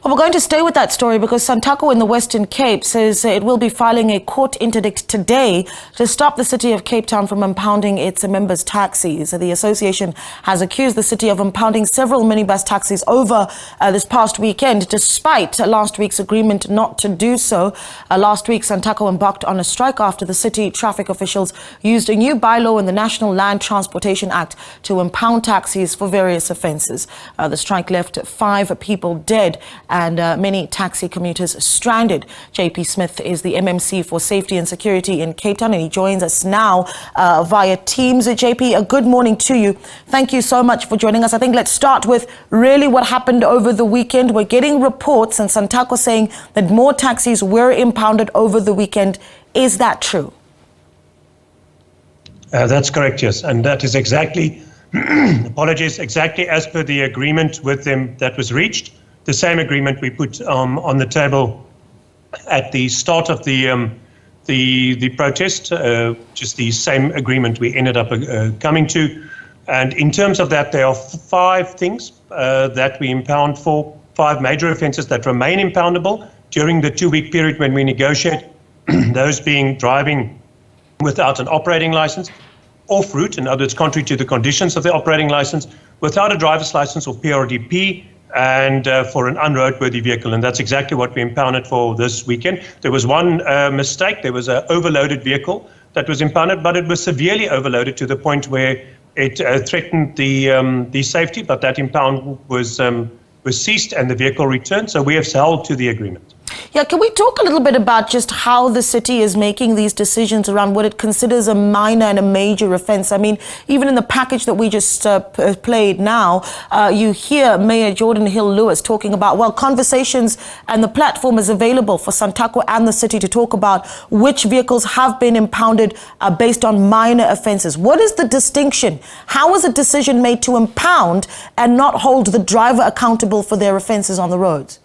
We're going to stay with that story because Santaco in the Western Cape says it will be filing a court interdict today to stop the city of Cape Town from impounding its members' taxis. The association has accused the city of impounding several minibus taxis over this past weekend, despite last week's agreement not to do so. Last week, Santaco embarked on a strike after the city traffic officials used a new bylaw in the National Land Transportation Act to impound taxis for various offences. The strike left 5 people dead and many taxi commuters stranded. JP Smith is the MMC for Safety and Security in Cape Town, and he joins us now via Teams. JP, a good morning to you. Thank you so much for joining us. I think let's start with really what happened over the weekend. We're getting reports and Santaco saying that more taxis were impounded over the weekend. Is that true? That's correct, yes. And that is exactly, apologies, exactly as per the agreement with them that was reached. The same agreement we put on the table at the start of the protest, just the same agreement we ended up coming to. And in terms of that, there are 5 things that we impound for, 5 major offences that remain impoundable during the 2-week period when we negotiate, those being driving without an operating license, off route, in other words, contrary to the conditions of the operating license, without a driver's license or PRDP, and for an unroadworthy vehicle. And that's exactly what we impounded for this weekend. There was one mistake. There was an overloaded vehicle that was impounded, but it was severely overloaded to the point where it threatened the safety, but that impound was ceased and the vehicle returned. So we have held to the agreement. Yeah, can we talk a little bit about just how the city is making these decisions around what it considers a minor and a major offence? I mean, even in the package that we just played now, you hear Mayor Jordan Hill-Lewis talking about, well, conversations and the platform is available for Santaco and the city to talk about which vehicles have been impounded based on minor offences. What is the distinction? How is a decision made to impound and not hold the driver accountable for their offences on the roads?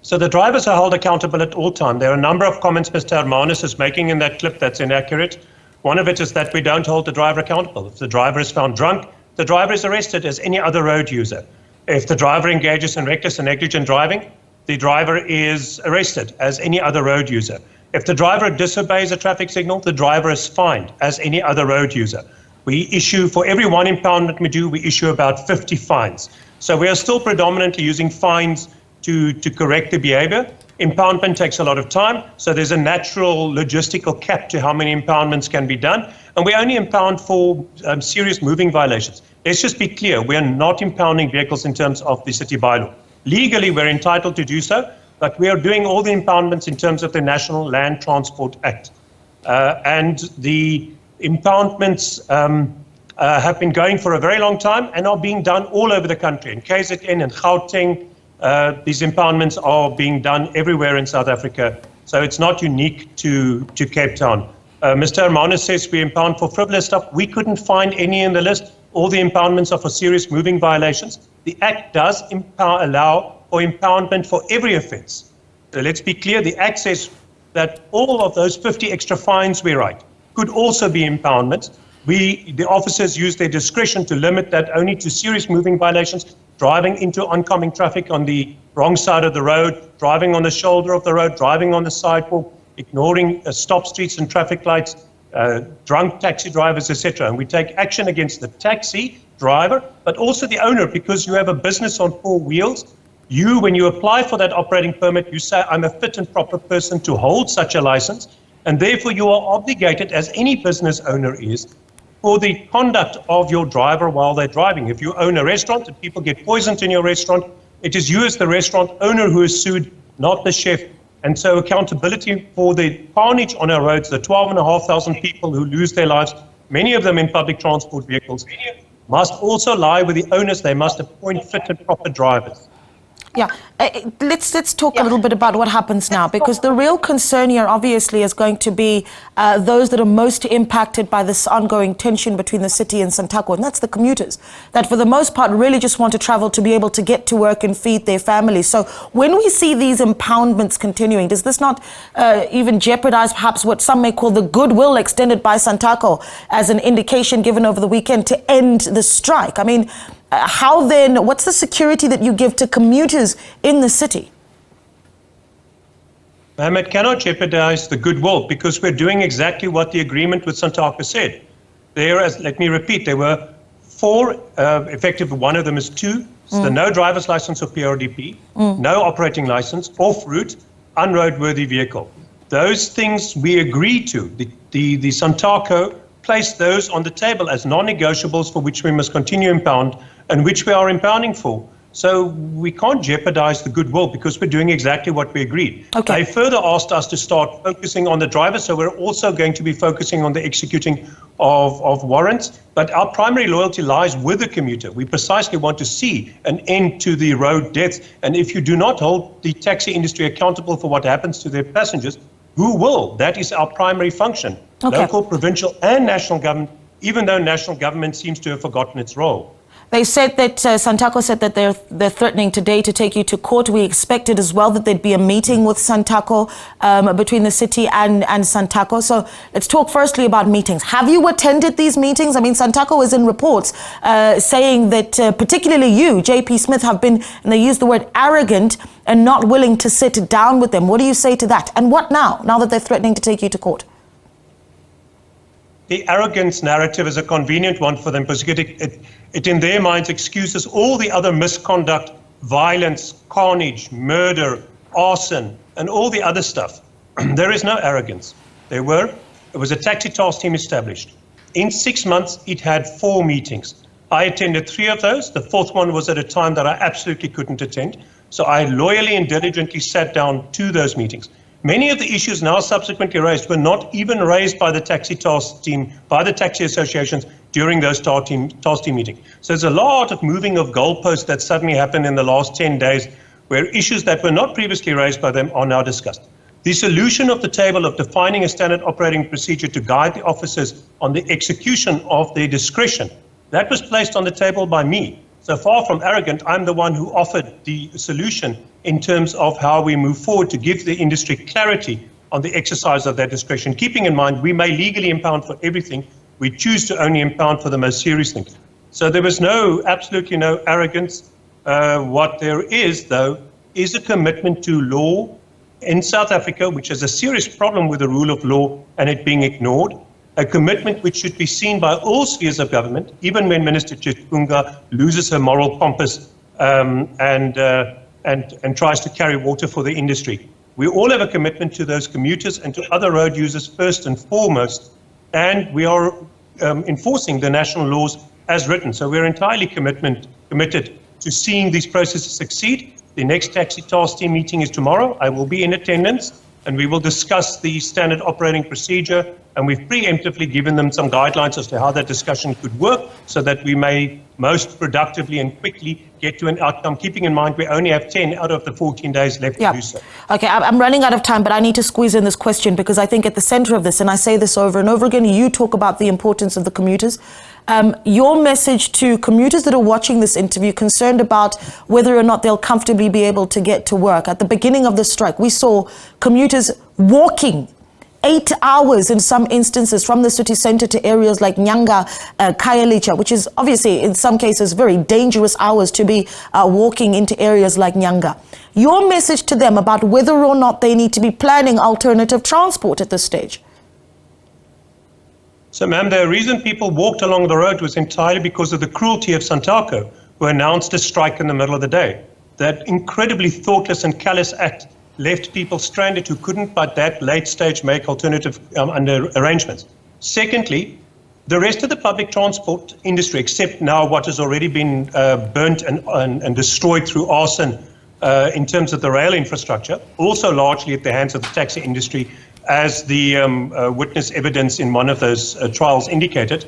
So the drivers are held accountable at all times. There are a number of comments Mr. Hermanus is making in that clip that's inaccurate. One of it is that we don't hold the driver accountable. If the driver is found drunk, the driver is arrested as any other road user. If the driver engages in reckless and negligent driving, the driver is arrested as any other road user. If the driver disobeys a traffic signal, the driver is fined as any other road user. We issue, for every 1 impoundment we do, we issue about 50 fines. So we are still predominantly using fines to correct the behavior. Impoundment takes a lot of time, so there's a natural logistical cap to how many impoundments can be done, and we only impound for serious moving violations. Let's just be clear, we are not impounding vehicles in terms of the city bylaw. Legally, we're entitled to do so, but we are doing all the impoundments in terms of the National Land Transport Act. And the impoundments have been going for a very long time and are being done all over the country. In KZN and Gauteng, these impoundments are being done everywhere in South Africa, so it's not unique to Cape Town. Mr. Hermanus says we impound for frivolous stuff. We couldn't find any in the list. All the impoundments are for serious moving violations. The Act does allow for impoundment for every offence. So let's be clear, the Act says that all of those 50 extra fines we write could also be impoundments. The officers use their discretion to limit that only to serious moving violations, driving into oncoming traffic on the wrong side of the road, driving on the shoulder of the road, driving on the sidewalk, ignoring stop streets and traffic lights, drunk taxi drivers, etc. And we take action against the taxi driver, but also the owner, because you have a business on 4 wheels. You, when you apply for that operating permit, you say, I'm a fit and proper person to hold such a license, and therefore you are obligated, as any business owner is, for the conduct of your driver while they're driving. If you own a restaurant and people get poisoned in your restaurant, it is you as the restaurant owner who is sued, not the chef. And so accountability for the carnage on our roads, the 12,500 people who lose their lives, many of them in public transport vehicles, must also lie with the owners. They must appoint fit and proper drivers. Yeah, let's talk a little bit about what happens now, because the real concern here obviously is going to be those that are most impacted by this ongoing tension between the city and Santaco, and that's the commuters, that for the most part really just want to travel to be able to get to work and feed their families. So when we see these impoundments continuing, does this not even jeopardize perhaps what some may call the goodwill extended by Santaco as an indication given over the weekend to end the strike? I mean, How then, what's the security that you give to commuters in the city? Ma'am, it cannot jeopardize the goodwill because we're doing exactly what the agreement with Santaco said. Let me repeat, there were 4, effective, one of them is 2, so the no driver's license or PRDP, no operating license, off-route, unroadworthy vehicle. Those things we agreed to. The Santaco placed those on the table as non-negotiables for which we must continue impound and which we are impounding for. So we can't jeopardize the goodwill because we're doing exactly what we agreed. Okay. They further asked us to start focusing on the driver, so we're also going to be focusing on the executing of warrants. But our primary loyalty lies with the commuter. We precisely want to see an end to the road deaths. And if you do not hold the taxi industry accountable for what happens to their passengers, who will? That is our primary function. Okay. Local, provincial and national government, even though national government seems to have forgotten its role. They said that, Santaco said that they're threatening today to take you to court. We expected as well that there'd be a meeting with Santaco, between the city and Santaco. So let's talk firstly about meetings. Have you attended these meetings? I mean, Santaco is in reports saying that particularly you, JP Smith, have been, and they use the word arrogant and not willing to sit down with them. What do you say to that? And what now that they're threatening to take you to court? The arrogance narrative is a convenient one for them because it in their minds excuses all the other misconduct, violence, carnage, murder, arson, and all the other stuff. There is no arrogance. There was a taxi task team established. In 6 months, it had 4 meetings. I attended 3 of those. The 4th one was at a time that I absolutely couldn't attend. So I loyally and diligently sat down to those meetings. Many of the issues now subsequently raised were not even raised by the taxi task team, by the taxi associations during those task team meetings. So there's a lot of moving of goalposts that suddenly happened in the last 10 days where issues that were not previously raised by them are now discussed. The solution of the table of defining a standard operating procedure to guide the officers on the execution of their discretion, that was placed on the table by me. So far from arrogant, I'm the one who offered the solution in terms of how we move forward to give the industry clarity on the exercise of their discretion, keeping in mind we may legally impound for everything, we choose to only impound for the most serious things. So there was absolutely no arrogance. What there is, though, is a commitment to law in South Africa, which is a serious problem with the rule of law and it being ignored. A commitment which should be seen by all spheres of government, even when Minister Chikunga loses her moral compass and tries to carry water for the industry. We all have a commitment to those commuters and to other road users first and foremost, and we are enforcing the national laws as written. So we're entirely committed to seeing these processes succeed. The next taxi task team meeting is tomorrow. I will be in attendance, and we will discuss the standard operating procedure, and we've preemptively given them some guidelines as to how that discussion could work so that we may most productively and quickly get to an outcome, keeping in mind we only have 10 out of the 14 days left to do so. Okay, I'm running out of time, but I need to squeeze in this question because I think at the center of this, and I say this over and over again, you talk about the importance of the commuters. Your message to commuters that are watching this interview concerned about whether or not they'll comfortably be able to get to work. At the beginning of the strike, we saw commuters walking 8 hours in some instances from the city centre to areas like Nyanga, Khayelitsha, which is obviously in some cases very dangerous hours to be walking into areas like Nyanga. Your message to them about whether or not they need to be planning alternative transport at this stage? So, ma'am, the reason people walked along the road was entirely because of the cruelty of Santaco, who announced a strike in the middle of the day. That incredibly thoughtless and callous act left people stranded who couldn't by that late stage make alternative under arrangements. Secondly, the rest of the public transport industry, except now what has already been burnt and destroyed through arson in terms of the rail infrastructure, also largely at the hands of the taxi industry, as the witness evidence in one of those trials indicated,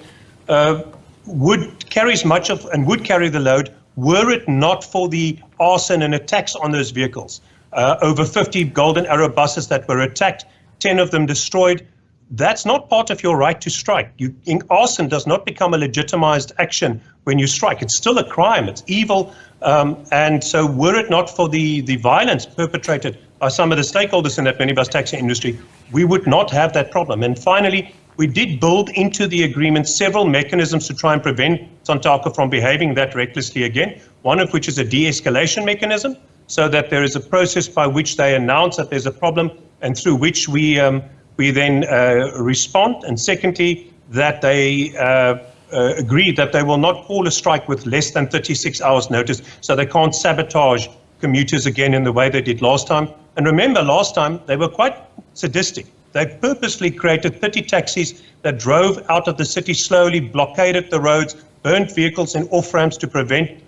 would carry the load were it not for the arson and attacks on those vehicles. Over 50 Golden Arrow buses that were attacked, 10 of them destroyed. That's not part of your right to strike. Arson does not become a legitimized action when you strike. It's still a crime. It's evil. And so were it not for the violence perpetrated by some of the stakeholders in that minibus taxi industry, we would not have that problem. And finally, We did build into the agreement several mechanisms to try and prevent Santaco from behaving that recklessly again, one of which is a de-escalation mechanism, so that there is a process by which they announce that there's a problem and through which we then respond. And secondly, that they agree that they will not call a strike with less than 36 hours notice, so they can't sabotage commuters again in the way they did last time. And remember, last time they were quite sadistic. They purposely created 30 taxis that drove out of the city slowly, blockaded the roads, burned vehicles in off-ramps to prevent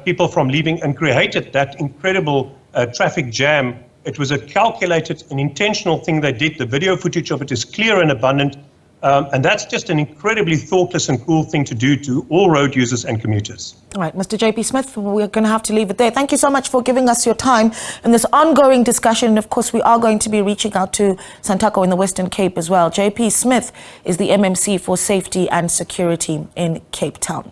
people from leaving, and created that incredible traffic jam. It was a calculated and intentional thing they did. The video footage of it is clear and abundant. And that's just an incredibly thoughtless and cruel thing to do to all road users and commuters. All right, Mr. JP Smith, we're going to have to leave it there. Thank you so much for giving us your time in this ongoing discussion. Of course, we are going to be reaching out to Santaco in the Western Cape as well. JP Smith is the MMC for Safety and Security in Cape Town.